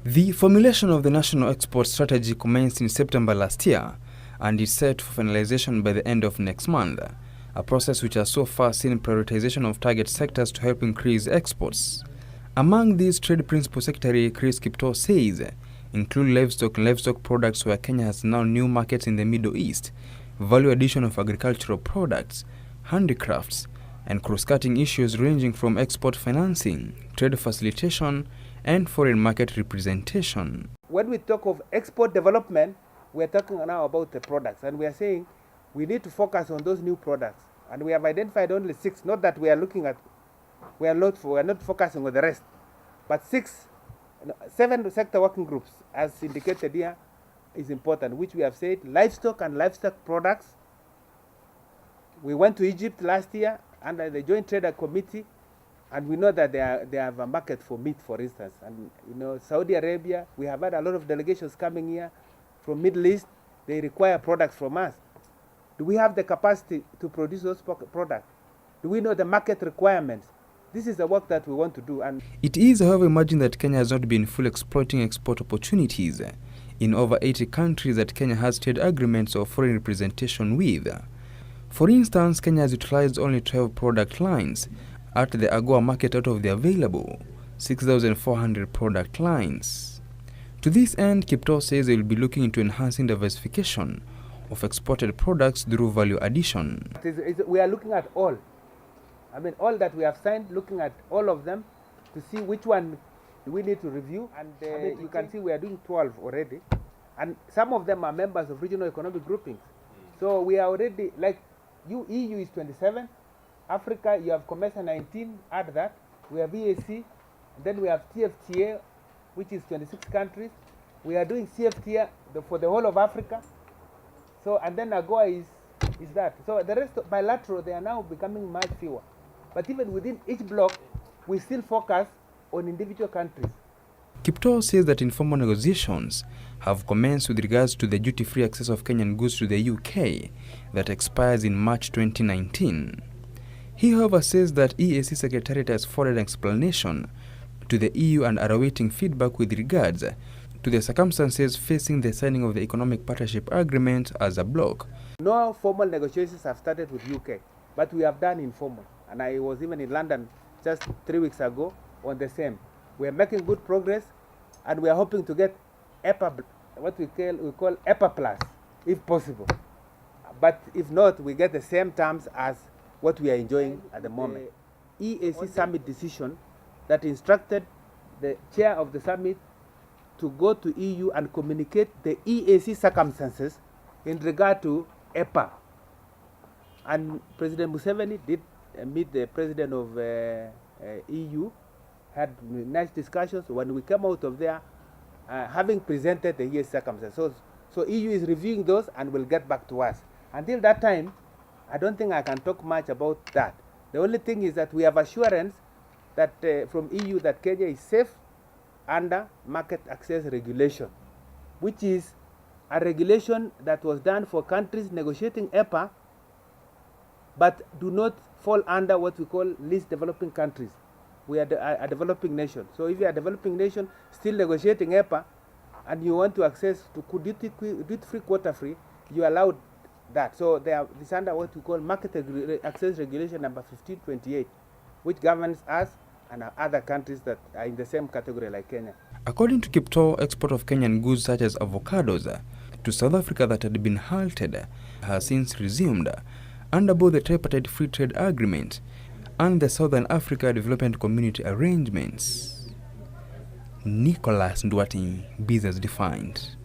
The formulation of the national export strategy commenced in September last year and is set for finalization by the end of next month, a process which has so far seen prioritization of target sectors to help increase exports. Among these, Trade Principal Secretary Chris Kiptoo says include livestock products where Kenya has now new markets in the Middle East, value addition of agricultural products, handicrafts, and cross-cutting issues ranging from export financing, trade facilitation, and foreign market representation. When we talk of export development, we are talking now about the products, and we are saying we need to focus on those new products. And we have identified only 6, not that we are looking at, we are not focusing on the rest, but 7 sector working groups, as indicated here, is important, which we have said livestock and livestock products. We went to Egypt last year under the Joint Trader Committee, and we know that they have a market for meat, for instance. And Saudi Arabia, we have had a lot of delegations coming here from Middle East. They require products from us. Do we have the capacity to produce those products? Do we know the market requirements? This is the work that we want to do. And it is, however, imagined that Kenya has not been fully exploiting export opportunities in over 80 countries that Kenya has trade agreements or foreign representation with. For instance, Kenya has utilized only 12 product lines at the AGOA market out of the available 6,400 product lines. To this end, Kiptoo says they will be looking into enhancing diversification of exported products through value addition. We are looking at all. All that we have signed, looking at all of them to see which one we need to review. And you can see we are doing 12 already. And some of them are members of regional economic groupings. So we are already, like EU is 27. Africa, you have COMESA 19, add that. We have EAC, then we have TFTA, which is 26 countries. We are doing CFTA for the whole of Africa. So, and then AGOA is that. So the rest of bilateral, they are now becoming much fewer. But even within each bloc, we still focus on individual countries. Kiptoo says that informal negotiations have commenced with regards to the duty-free access of Kenyan goods to the UK that expires in March 2019. He, however, says that EAC Secretariat has forwarded an explanation to the EU and are awaiting feedback with regards to the circumstances facing the signing of the Economic Partnership Agreement as a bloc. No formal negotiations have started with UK, but we have done informal. And I was even in London just 3 weeks ago on the same. We are making good progress, and we are hoping to get EPA, what we call EPA Plus, if possible. But if not, we get the same terms as what we are enjoying at the moment. EAC summit decision that instructed the chair of the summit to go to EU and communicate the EAC circumstances in regard to EPA. And President Museveni did meet the president of EU, had nice discussions. When we came out of there, having presented the EAC circumstances. So EU is reviewing those and will get back to us. Until that time, I don't think I can talk much about that. The only thing is that we have assurance that from EU that Kenya is safe under market access regulation, which is a regulation that was done for countries negotiating EPA, but do not fall under what we call least developing countries. We are a developing nation. So if you are a developing nation still negotiating EPA and you want to access to duty-free, quota-free, you allowed that. So this under what we call market access regulation number 1528, which governs us and other countries that are in the same category like Kenya. According to Kiptoo, export of Kenyan goods such as avocados to South Africa that had been halted has since resumed under both the tripartite free trade agreement and the Southern Africa Development Community arrangements. Nicholas Ndwati, Business Defined.